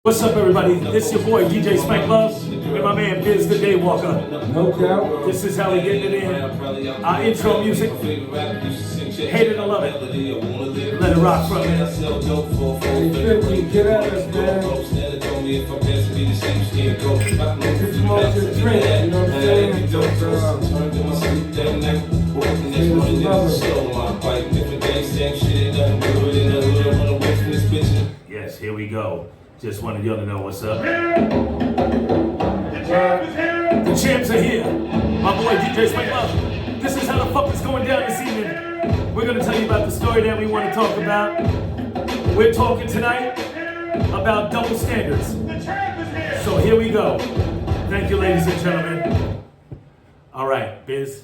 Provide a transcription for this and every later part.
What's up, everybody? This your boy DJ Spank Love and my man Biz the Daywalker. No doubt. This is how we getting it in. Our intro music. Hate it or love it. Let it rock for a minute. Hey, get at us, man. Just promote your drink, you know what I'm saying? Yes, here we go. Just wanted y'all to know what's up. The champs are here. My boy DJ Spank Love. This is how the fuck it's going down this evening. We're gonna tell you about the story that we want to talk about. We're talking tonight about double standards. So here we go. Thank you, ladies and gentlemen. All right, Biz.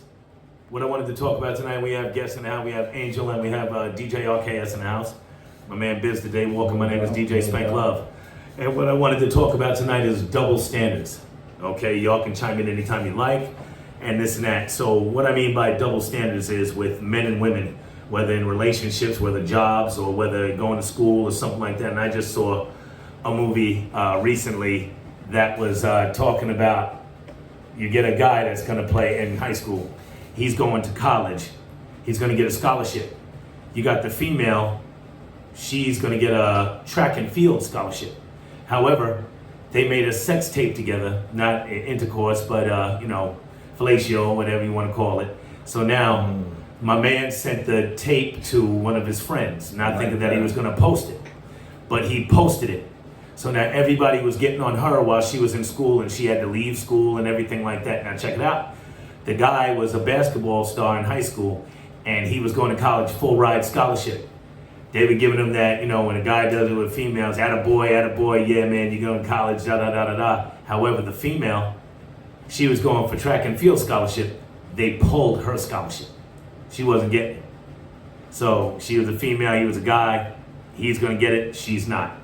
What I wanted to talk about tonight, we have guests in the house. We have Angel and we have DJ RKS in the house. My man Biz the Daywalker. My name is DJ Spank Love. And what I wanted to talk about tonight is double standards. Okay, y'all can chime in anytime you like, and this and that. So what I mean by double standards is with men and women, whether in relationships, whether jobs, or whether going to school or something like that. And I just saw a movie recently that was talking about, you get a guy that's gonna play in high school. He's going to college. He's gonna get a scholarship. You got the female, she's gonna get a track and field scholarship. However, they made a sex tape together, not intercourse, but fellatio, whatever you want to call it. So now, my man sent the tape to one of his friends, not thinking that he was going to post it, but he posted it. So now everybody was getting on her while she was in school, and she had to leave school and everything like that. Now check it out. The guy was a basketball star in high school, and he was going to college, full ride scholarship. They were giving him that, when a guy does it with females, attaboy, yeah, man, you're going to college, da-da-da-da-da. However, the female, she was going for track and field scholarship. They pulled her scholarship. She wasn't getting it. So she was a female, he was a guy. He's going to get it, she's not.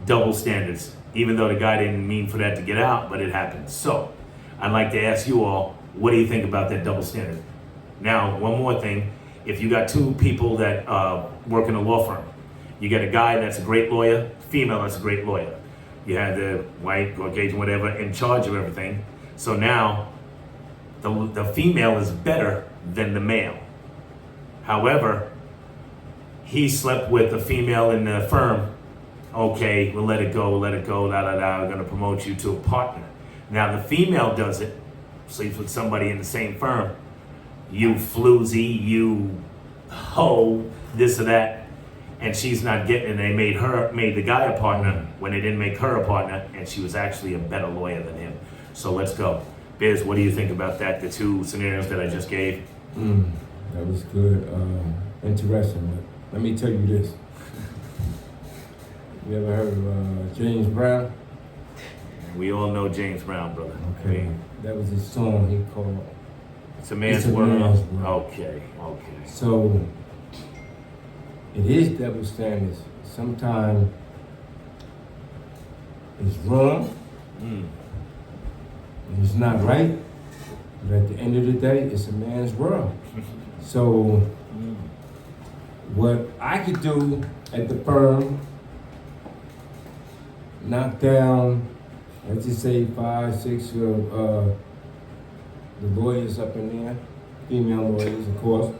Double standards. Even though the guy didn't mean for that to get out, but it happened. So I'd like to ask you all, what do you think about that double standard? Now, one more thing. If you got two people that work in a law firm, you get a guy that's a great lawyer, female that's a great lawyer. You have the white, Caucasian, whatever, in charge of everything. So now, the female is better than the male. However, he slept with the female in the firm. Okay, we'll let it go, da-da-da, we're gonna promote you to a partner. Now the female does it, sleeps with somebody in the same firm. You floozy, you hoe, this or that, and she's not getting it. They made the guy a partner when they didn't make her a partner, and she was actually a better lawyer than him. So let's go. Biz, what do you think about that? The two scenarios that I just gave? That was good. Interesting. But let me tell you this. You ever heard of James Brown? We all know James Brown, brother. Okay. That was his song he called It's a Man's It's a World. Man's World. Okay. So, it is double standards. Sometimes it's wrong, and it's not right, but at the end of the day, it's a man's world. So, what I could do at the firm, knock down, let's just say 5, 6 of the lawyers up in there, female lawyers, of course.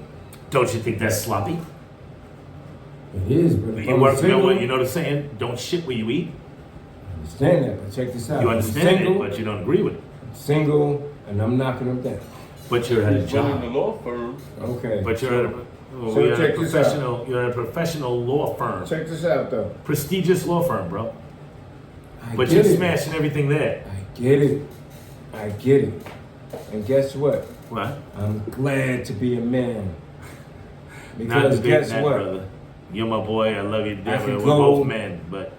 Don't you think that's sloppy? It is, but if You I'm work, single, you know the saying, don't shit where you eat? I understand that, but check this out. You I'm understand single, it, but you don't agree with it. single, and I'm knocking them down. But you're at a He's running the job. law firm. Okay. But you're at a, So you're at a check this out. professional. You're at a professional law firm, Check this out, though. prestigious law firm, bro. I But get you're it. smashing everything there. I get it. I get it. And guess what? What? I'm glad to be a man. Not Because debating guess that, what? brother. You're my boy. I love you. I We're could go- both men, but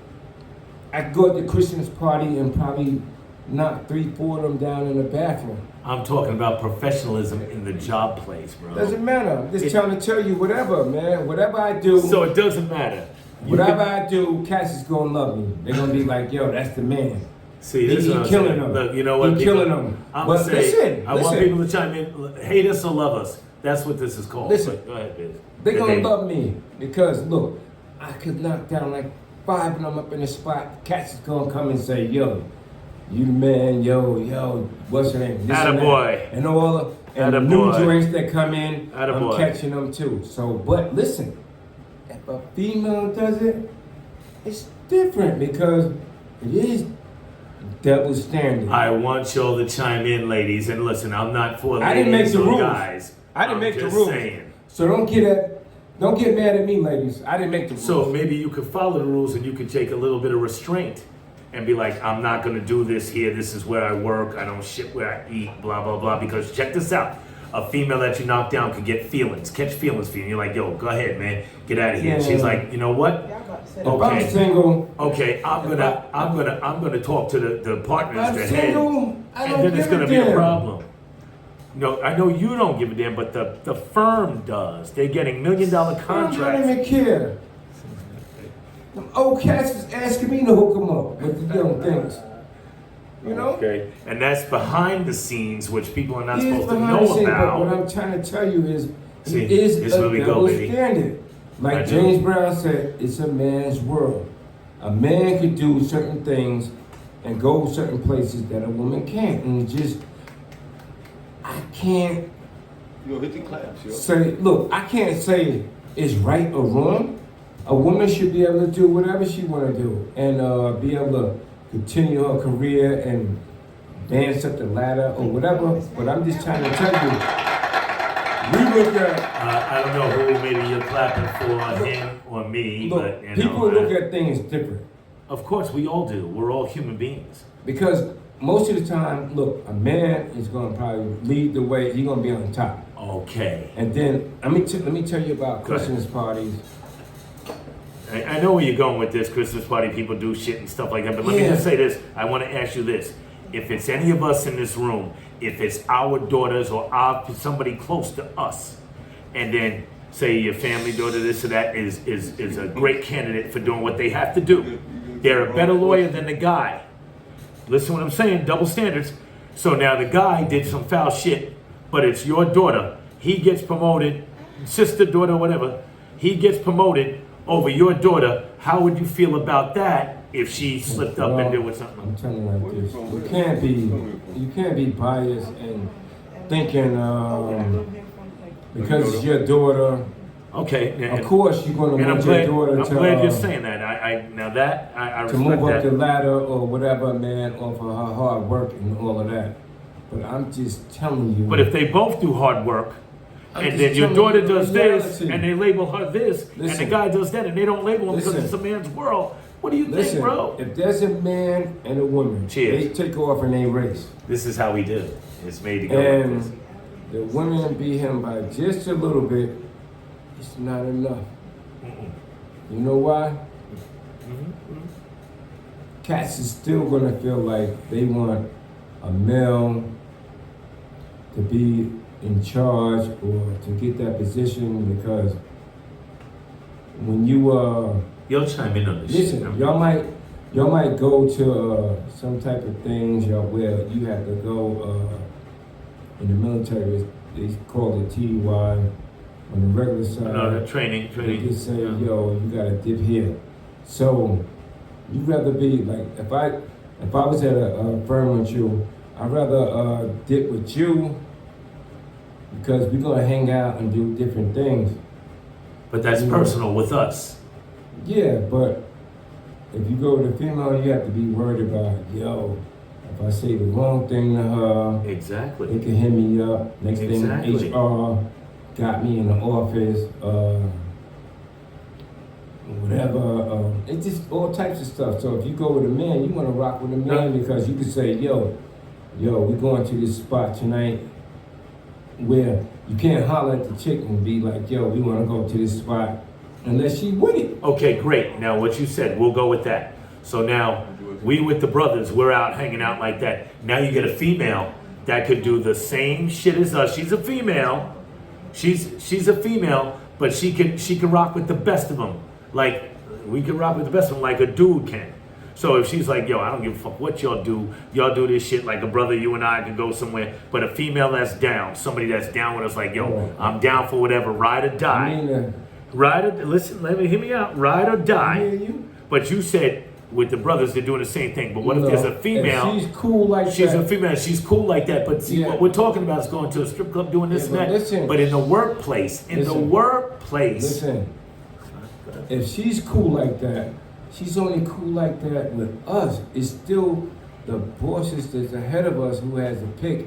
I could go at the Christmas party and probably knock 3, 4 of them down in the bathroom. I'm talking about professionalism in the job place, bro. Doesn't matter. I'm just trying to tell you whatever, man. Whatever I do, So it doesn't matter. You whatever can- I do, Cass is gonna love me. They're gonna be like, yo, that's the man. See, this is He what I'm killing saying. them. Look, you know what? He people- killing them. I'm But gonna say, listen, I want listen. people to chime in. Hate us or love us. That's what this is called. Listen. But go ahead, Biz. They're Good gonna day. love me because look, I could knock down like 5 of them up in the spot. Cats is gonna come and say, yo, you the man, yo, what's your name? This and that. Attaboy. And all and the new Attaboy. joints that come in, Attaboy. I'm catching them too. So, but listen, if a female does it, it's different because it is double standard. I want y'all to chime in, ladies, and listen. I'm not for I didn't make ladies the or rules. guys. I didn't I'm make the just rules. saying. So don't get mad at me, ladies. I didn't make the rules. So maybe you could follow the rules and you could take a little bit of restraint and be like, I'm not gonna do this here. This is where I work. I don't shit where I eat. Blah blah blah. Because check this out. A female that you knock down could get feelings, catch feelings for you. And you're like, yo, go ahead, man, get out of here. Yeah. She's like, you know what? If I'm single, Okay, I'm gonna talk to the partners I'm that single, I and don't then it's give a gonna be a damn. problem. No, I know you don't give a damn, but the firm does. They're getting $1 million I don't contracts. even care. Them old cats is asking me to hook them up with the young things. You know? Okay, and that's behind the scenes, which people are not He is supposed to behind the know scenes, but what about. I'm trying to tell you is, See, it is this is a where we go, double baby. standard. I Like do. James Brown said, it's a man's world. A man can do certain things and go certain places that a woman can't. And it just, I can't Yo, hit the claps, yo. say, look, I can't say it's right or wrong. A woman should be able to do whatever she want to do and be able to continue her career and dance up the ladder or whatever. But I'm just trying to tell you, we look at I don't know who maybe you're clapping for, him or me, look, but you people know, look at things different of course we all do. We're all human beings. because most of the time, look, a man is going to probably lead the way. He's going to be on top. Okay. And then let me tell you about Go ahead. Christmas parties. I know where you're going with this Christmas party. People do shit and stuff like that. But let me Yeah. just say this. I want to ask you this. If it's any of us in this room, if it's our daughters or somebody close to us, and then say your family daughter, this or that, is a great candidate for doing what they have to do. They're a better lawyer than the guy. Listen what I'm saying, double standards. So now the guy did some foul shit, but it's your daughter. He gets promoted, sister, daughter, whatever. He gets promoted over your daughter. How would you feel about that if she slipped up and did something? I'm telling you like this: you can't be biased and thinking because it's your daughter. Okay, Of course, you're going to and I'm want your glad, daughter I'm glad you're to saying that. I to respect move up the that. ladder or whatever, man, off of her hard work and all of that. But I'm just telling you. But if they both do hard work, I'm and just then your telling daughter you the does this, reality. and they label her this, and the Listen. guy does that, and they don't label him because Listen. it's a man's world, what do you think, Listen, bro? if there's a man and a woman, Cheers. they take off and they race. This is how we do. It's made to go like this. And the women beat him by just a little bit, it's not enough. You know why? Cats is still gonna feel like they want a male to be in charge or to get that position because when you You'll chime in on this shit. listen, y'all might go to some type of things where you have to go in the military. They call it TY. On the regular side, No, the training. they just say, Yeah. "Yo, you gotta dip here." So you'd rather be like if I was at a firm with you, I'd rather dip with you because we're gonna hang out and do different things. But that's personal with us. Yeah, but if you go with a female, you have to be worried about, yo, if I say the wrong thing to her, Exactly. they can hit me up. Next Exactly. thing, HR got me in the office, whatever. It's just all types of stuff. So if you go with a man, you want to rock with a man because you can say, yo, we're going to this spot tonight where you can't holler at the chick and be like, yo, we want to go to this spot unless she with it. Okay, great. Now what you said, we'll go with that. So now we with the brothers, we're out hanging out like that. Now you get a female that could do the same shit as us. She's a female. She's a female, but she can rock with the best of them. Like we can rock with the best of them, like a dude can. So if she's like, yo, I don't give a fuck what y'all do this shit like a brother, you and I can go somewhere. But a female that's down, somebody that's down with us, like, yo, I'm down for whatever, ride or die. I mean, Ride or listen, let me hear me out. Ride or I die. hear you. But you said with the brothers they're doing the same thing. But what if there's a female? If she's cool like She's that. a female. She's cool like that. But see, Yeah. what we're talking about is going to a strip club, doing this Yeah, but and that. listen. But in the workplace, Listen, if she's cool like that, she's only cool like that with us. It's still the bosses that's ahead of us who has to pick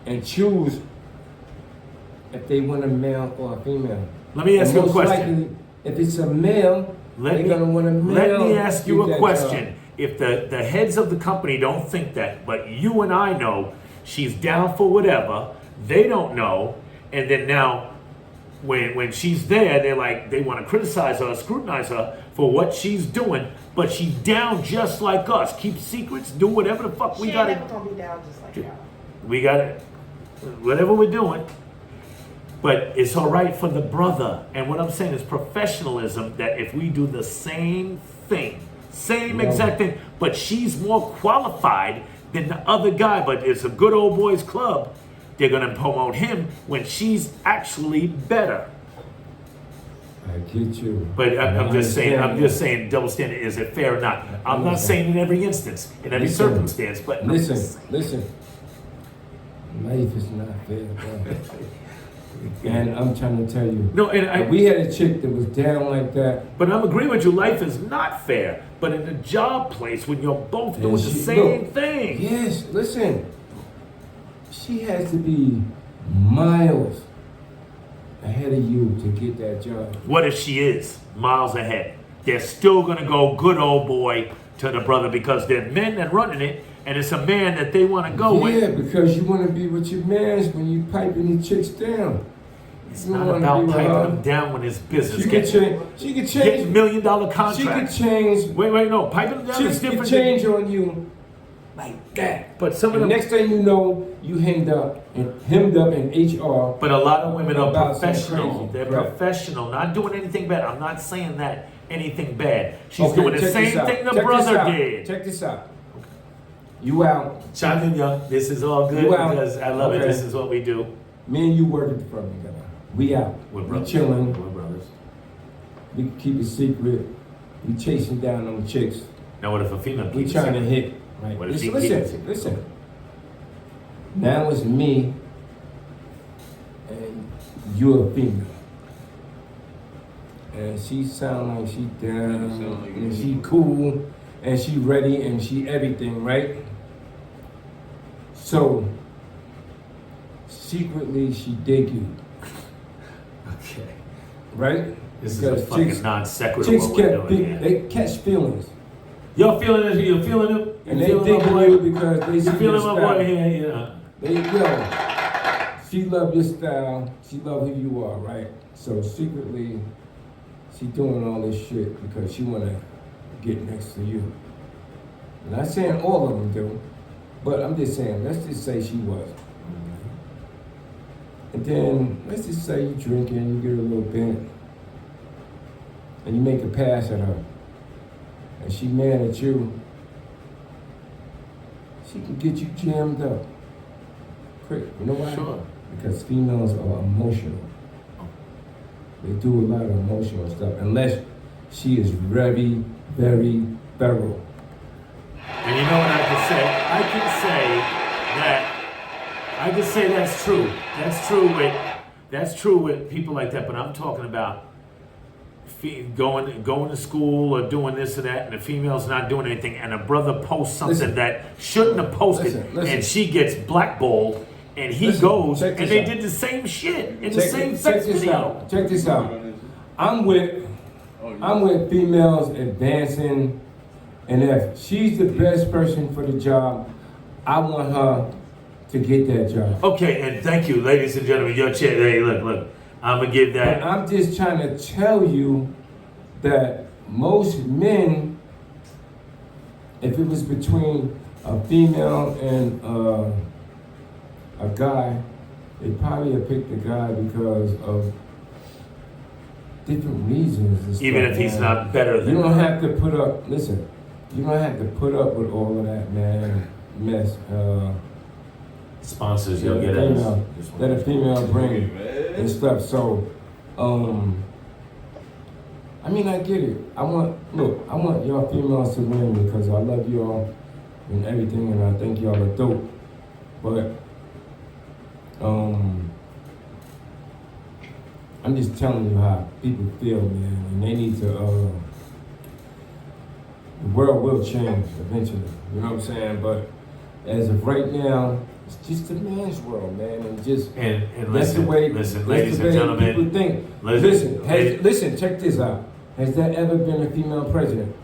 and choose if they want a male or a female. Let me ask And you a most question. likely, if it's a male, they're gonna want a male. Let me ask you to a get that question. job. If the heads of the company don't think that, but you and I know she's down for whatever, they don't know, and then now when she's there, they're like they want to criticize her, scrutinize her for what she's doing, but she's down just like us. Keep secrets, do whatever the fuck we She got ain't to. never gonna be down just like y'all. We got it. Whatever we're doing. But it's all right for the brother. And what I'm saying is professionalism, that if we do the same thing, same Yeah. exact thing, but she's more qualified than the other guy, but it's a good old boys club, they're going to promote him when she's actually better. I get you. But I'm just saying, understand I'm just saying, double standard, is it fair or not? I'm not Listen. saying in every instance, in every Listen. circumstance, but Listen. Life is not fair, bro. And I'm trying to tell you. No, and if we had a chick that was down like that. But I'm agreeing with you, life is not fair. But in a job place, when you're both doing the same look, thing. Yes, listen. She has to be miles ahead of you to get that job. What if she is miles ahead? They're still going to go good old boy to the brother because they're men that running it, and it's a man that they want to go Yeah, with. because you want to be with your mans when you piping the chicks down. It's You not wanna about be with piping her. them down when it's business. She could Get change. She could change. $1 million She could contracts. change. Wait, no. Piping them down is She could different. change on you like that. But some of And them. next thing you know, you hemmed up in HR. But a lot of women are About some professional. crazy. They're Right. professional, not doing anything bad. I'm not saying that anything bad. She's Okay, doing the check same this out. thing the Check this brother out. did. Check this out. You out. Chime in, young. This is all good You out. because I love it. Okay. This is what we do. Me and you work at the firm together. We out. We're We brothers. chilling. We're brothers. We keep it secret. We chasing down them chicks. Now, what if a female We keeps trying to it? hit. Right. What if she Listen, keeps it? listen. Now it's me and you're a female. And she sound like she down, Sound like and you. she cool, and she ready, and she everything, right? So, secretly she dig you, Okay. right? This is a Because fucking chicks- non sequitur. Chicks What we're get doing here. they catch feelings, Y'all feeling it? You feeling it? and You they feeling dig my you boy? because they You see feeling your my boy style. here? You know. There you go. She love your style. She love who you are, right? So secretly, she doing all this shit because she wanna get next to you. Not saying all of them do, but I'm just saying, let's just say she was. And then, let's just say you drinking, you get a little bent, and you make a pass at her, and she mad at you, she can get you jammed up quick. You know why? Sure. Because females are emotional. They do a lot of emotional stuff, unless she is very, very thorough. And you know what I can say? I can say that's true. That's true with people like that. But I'm talking about going to school or doing this or that, and the female's not doing anything, and a brother posts something Listen. that shouldn't have posted, Listen. and she gets blackballed, and he Listen, goes, check and this they out. did the same shit in the Check same it- sex check this video. out. Check this out. I'm with females advancing, and if she's the best person for the job, I want her to get that job. Okay, and thank you, ladies and gentlemen. Your chair. Hey, look. I'm gonna give But that. I'm just trying to tell you that most men, if it was between a female and a guy, they probably have picked the guy because of different reasons. and Even stuff, if he's man. not better than You don't her. have to put up. Listen, you don't have to put up with all of that, man. Mess. Sponsors, That you'll a get us. female, that a female bring and Man. stuff. So, I mean, I get it. I want y'all females to win because I love y'all and everything, and I think y'all are dope. But, I'm just telling you how people feel, man, and they need to, the world will change eventually, you know what I'm saying? But as of right now, it's just a man's world, man, and just And that's the listen, way. listen, that's ladies the and way gentlemen. people think. Listen, Listen, check this out. Has there ever been a female president?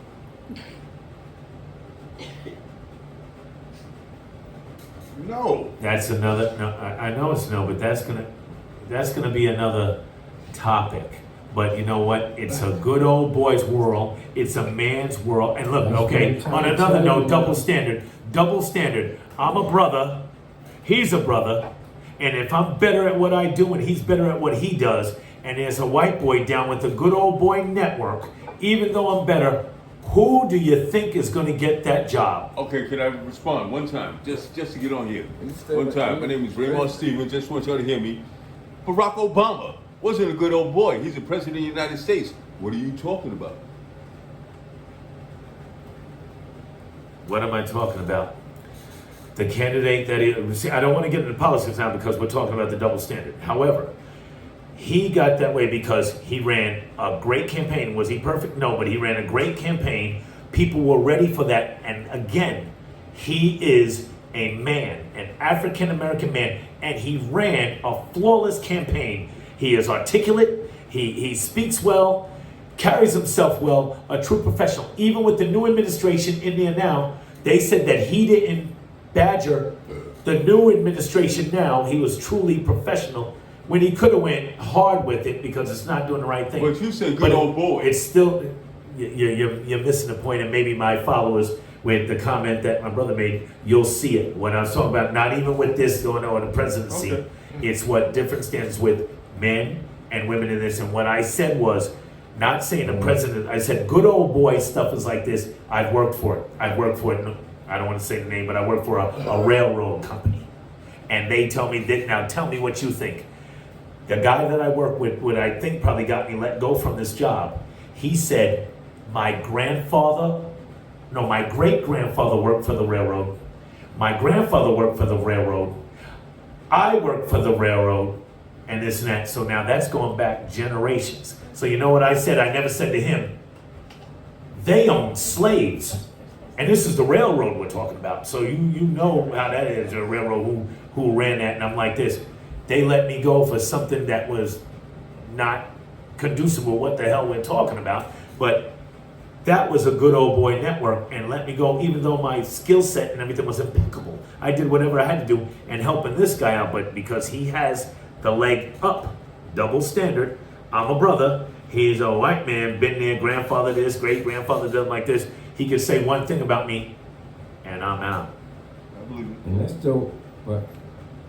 No. That's another. No, I know it's no, but that's gonna be another topic. But you know what? It's a good old boy's world. It's a man's world. And look, That's okay. what I'm On trying to another tell note, you. double standard. Double standard. I'm a brother. He's a brother. And if I'm better at what I do and he's better at what he does, and there's a white boy down with the good old boy network, even though I'm better, who do you think is going to get that job? Okay, can I respond one time? Just to get on here. You stay One with time. me. My name is Raymond Stevens. Just want y'all to hear me. Barack Obama wasn't a good old boy. He's the president of the United States. What are you talking about? What am I talking about? The candidate that he, see, I don't want to get into politics now because we're talking about the double standard. However, he got that way because he ran a great campaign. Was he perfect? No, but he ran a great campaign. People were ready for that. And again, he is a man, an African American man, and he ran a flawless campaign. He is articulate, he speaks well, carries himself well, a true professional. Even with the new administration in there now, they said that he didn't badger the new administration now. He was truly professional when he could have went hard with it because it's not doing the right thing. But you said good But old boy. It's still, you're missing the point, and maybe my followers, with the comment that my brother made, you'll see it. When I was talking about not even with this going on the presidency, Okay. it's what different stands with men and women in this. And what I said was, not saying the president, I said good old boy stuff is like this. I've worked for it. I've worked for it. I don't want to say the name, but I work for a railroad company. And they tell me, now tell me what you think. The guy that I work with, what I think probably got me let go from this job, he said, my great-grandfather worked for the railroad. My grandfather worked for the railroad. I worked for the railroad, and this and that. So now that's going back generations. So you know what I said? I never said to him, they owned slaves. And this is the railroad we're talking about. So you know how that is, a railroad who ran that. And I'm like this. They let me go for something that was not conducive with what the hell we're talking about. But that was a good old boy network and let me go, even though my skill set and everything was impeccable. I did whatever I had to do and helping this guy out. But because he has the leg up, double standard, I'm a brother. He's a white man, been there, grandfather this, great grandfather done like this. He could say one thing about me, and I'm out. I believe it. And that's dope, but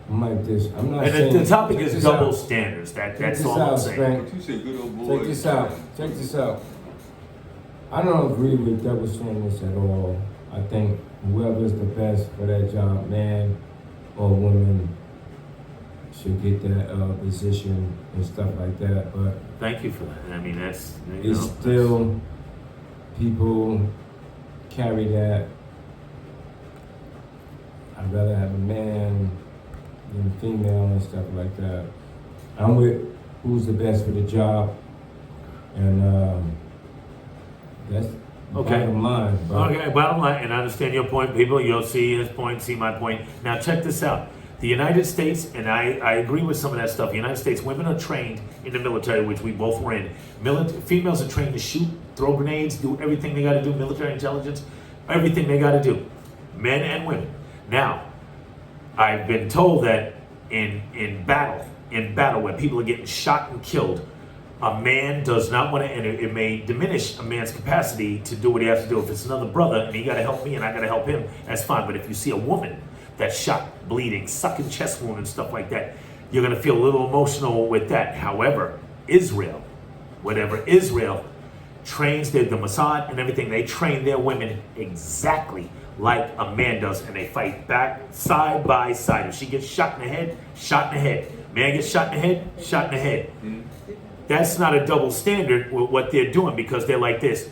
I'm like this. I'm not And saying. the topic check is this double out. standards. Check That's this all I'm out, saying. Spank. But you said good old boy. Check this out. Check this out. I don't agree with double standards at all. I think whoever's the best for that job, man or woman, should get that position and stuff like that. But Thank you for that. I mean, that's, you it's know, still people carry that. I'd rather have a man than a female and stuff like that. I'm with who's the best for the job, and that's Okay. bottom line. But Okay, bottom line, and I understand your point, people. You'll see his point, see my point. Now, check this out. The United States, and I agree with some of that stuff. The United States, women are trained in the military, which we both were in. Females are trained to shoot, throw grenades, do everything they got to do, military intelligence, everything they got to do. Men and women. Now, I've been told that in battle, when people are getting shot and killed, a man does not want to, and it may diminish a man's capacity to do what he has to do. If it's another brother and he got to help me and I got to help him, that's fine. But if you see a woman that's shot, bleeding, sucking chest wound and stuff like that, you're going to feel a little emotional with that. However, Israel trains the Mossad and everything, they train their women exactly like a man does, and they fight back side by side. If she gets shot in the head, shot in the head. Man gets shot in the head, shot in the head. that's not a double standard with what they're doing because they're like this.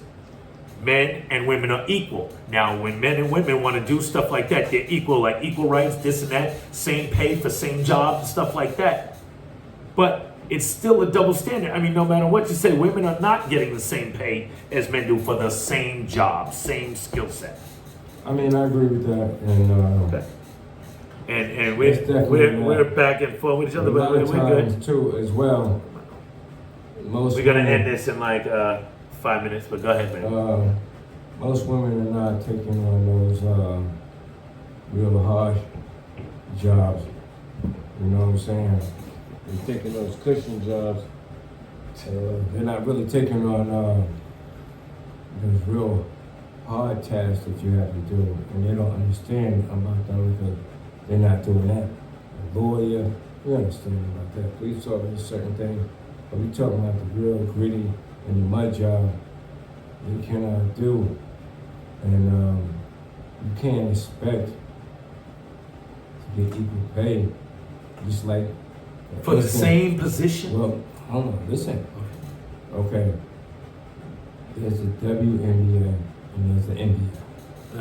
Men and women are equal. Now, when men and women want to do stuff like that, they're equal, like equal rights, this and that, same pay for same job and stuff like that. But it's still a double standard. I mean, no matter what you say, women are not getting the same pay as men do for the same job, same skill set. I mean, I agree with that, and Okay. And It's definitely we're not. back and forth with each a other, but lot we're of good. times too, as well. Most We're gonna women- end this in like 5 minutes, but go ahead, man. Most women are not taking on those real harsh jobs. You know what I'm saying? They're taking those cushion jobs. They're not really taking on those real hard tasks that you have to do, and they don't understand about them because they're not doing that. A lawyer, we understand about that. Police officer, certain things, but we talking about the real gritty and the mud job they cannot do, and you can't expect to get equal pay, just like For the listen, same position? Well, hold on, listen. Okay, there's the WNBA and there's the NBA.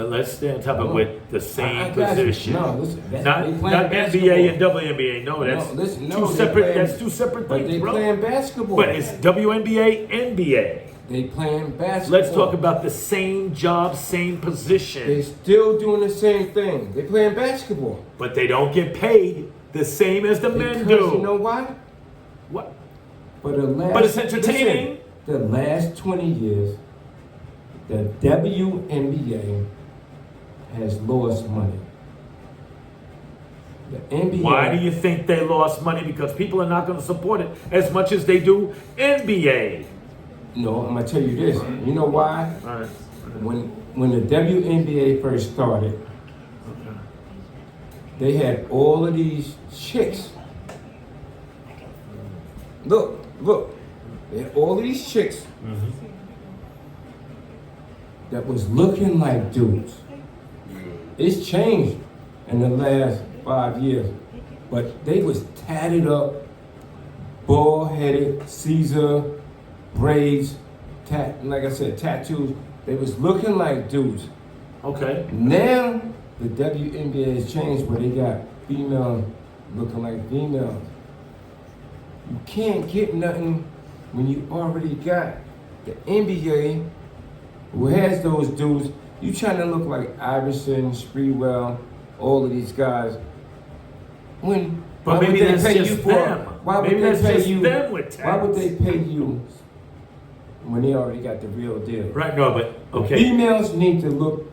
Let's stay on top of Hold on. with the same I got you. position. No, listen, they Not playing NBA and basketball. WNBA. No, that's listen, two they separate. playing- That's two separate But things, they bro. playing basketball. But it's WNBA, NBA. They playing basketball. Let's talk about the same job, same They position, still doing the same thing. They playing basketball. but they don't get paid the same as the men Because do. you know why? What? For the last, But it's entertaining. listen, the last 20 years, the WNBA has lost money. The NBA. Why do you think they lost money? Because people are not going to support it as much as they do NBA. No, I'm gonna tell you this. You know why? All right. When the WNBA first started, they had all of these chicks. Look. They had all of these chicks that was looking like dudes. It's changed in the last 5 years, but they was tatted up, bald-headed, Caesar, braids, like I said, tattoos. They was looking like dudes. Okay. Now the WNBA has changed where they got females looking like females. You can't get nothing when you already got the NBA who has those dudes. You trying to look like Iverson, Sprewell, all of these guys. When But why would maybe they that's pay just you for? them. Why Maybe would that's they pay just you? them with Why would tax. they pay you when they already got the real deal? Right. No, but okay. Females need to look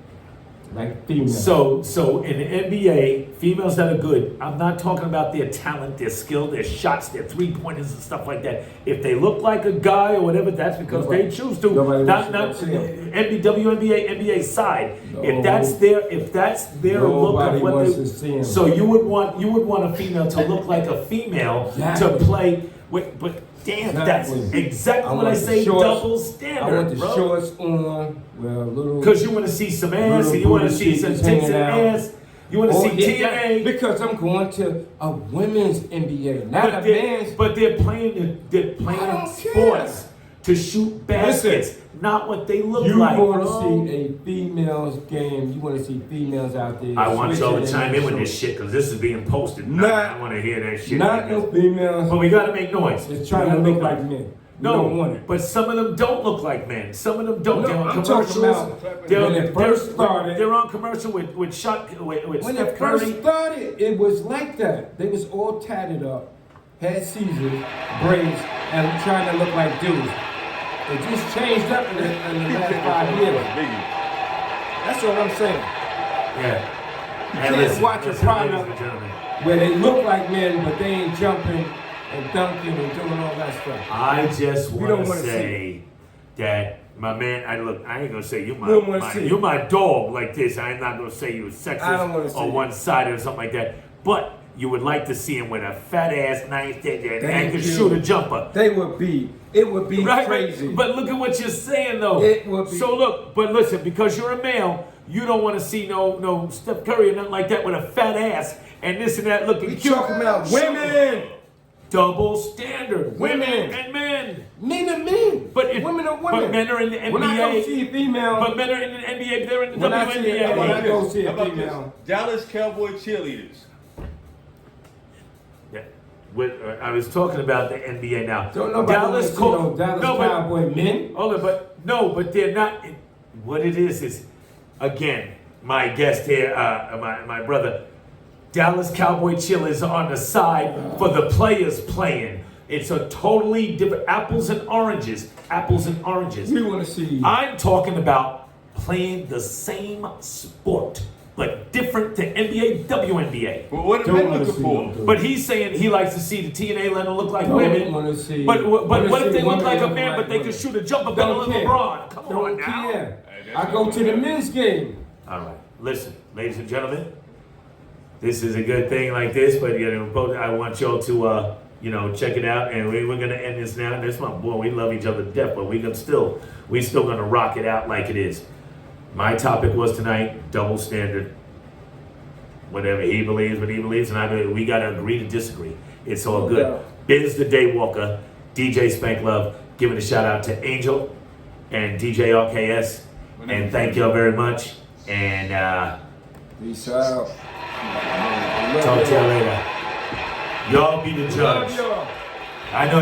like females. So in the NBA, females that are good, I'm not talking about their talent, their skill, their shots, their 3-pointers and stuff like that. If they look like a guy or whatever, that's because Nobody- they choose to. nobody Not wants to see 'em. WNBA, NBA side. No. If that's their look Nobody of what wants they. to see 'em. So you would want a female to look like a female Exactly. to play. But damn, that's Exactly. exactly what I want the say. shorts. Double I want standard, the bro. shorts on with a little. Because you want to see some ass, Little and you want to booty see some cheeks tits and hanging out. ass. You want to see TNA. Because I'm going to a women's NBA, not a men's. But they're playing I don't sports to shoot baskets, not what they look You like. want to bro. see a females game. You want to see females out there. I want y'all to switching chime in with this shorts. shit because this is being posted. Not- I want to hear that shit. Not no females. But we got to make noise. It's trying We to gotta look make like noise. men. We don't want No, it. but some of them don't look like men. Some of them don't. No, they're on I'm talking commercials. about They're, when it first started. They're on commercial with When Steph it first Curry. started, it was like that. They was all tatted up, had Caesar, braids, and trying to look like dudes. It just changed up in the last 5 years. That's what I'm saying. Yeah. can't watch a product ladies and gentlemen. Where they look like men, but they ain't jumping and dunking and doing all that stuff. I just We want don't to wanna say that my man. I ain't gonna say you We don't wanna my see it. you're my dog like this. I'm not gonna say you sexist I don't wanna see or it. one-sided or something like that. But you would like to see him with a fat ass, nice dick and Thank can you. shoot a jumper. It would be Right, crazy. but look at what you're saying though. It would be- So look, but listen, because you're a male, you don't want to see no Steph Curry or nothing like that with a fat ass and this and that looking we cute. talking about women. double standard. Women Women. and men. Men are men. But it- women are women. But men are in the NBA. When I go see a female, But men are in the NBA. They're in the When I see WNBA. it, when I go see How a about female. this? Dallas Cowboy cheerleaders. Yeah. I was talking about the NBA now. don't nobody Col- Dallas no, but- Cowboy men. Hold on, but they're not. What it is again, my guest here, my brother, Dallas Cowboy cheerleaders on the side for the players playing. It's a totally different apples and oranges. Apples and oranges. We want to see. I'm talking about playing the same sport, but different to NBA, WNBA. But what are Don't men wanna looking see for? them do it. But he's saying he likes to see the TNA line look like Don't women. wanna see- But wanna what if see they look women like a look man, like but they women. can shoot a jumper better Don't than care. LeBron? Come Don't on now. care. I go to the men's game. All right, listen, ladies and gentlemen, this is a good thing like this, but I want y'all to check it out, and we're gonna end this now. This my boy, we love each other to death, but we still gonna rock it out like it is. My topic was tonight double standard. Whatever he believes, what he believes, and I believe we gotta agree to disagree. It's all No good. doubt. Biz the Daywalker, DJ Spank Love, giving a shout out to Angel and DJ RKS, and thank y'all very much. And Peace out. talk to y'all later. Y'all be the Love judge. y'all. I know.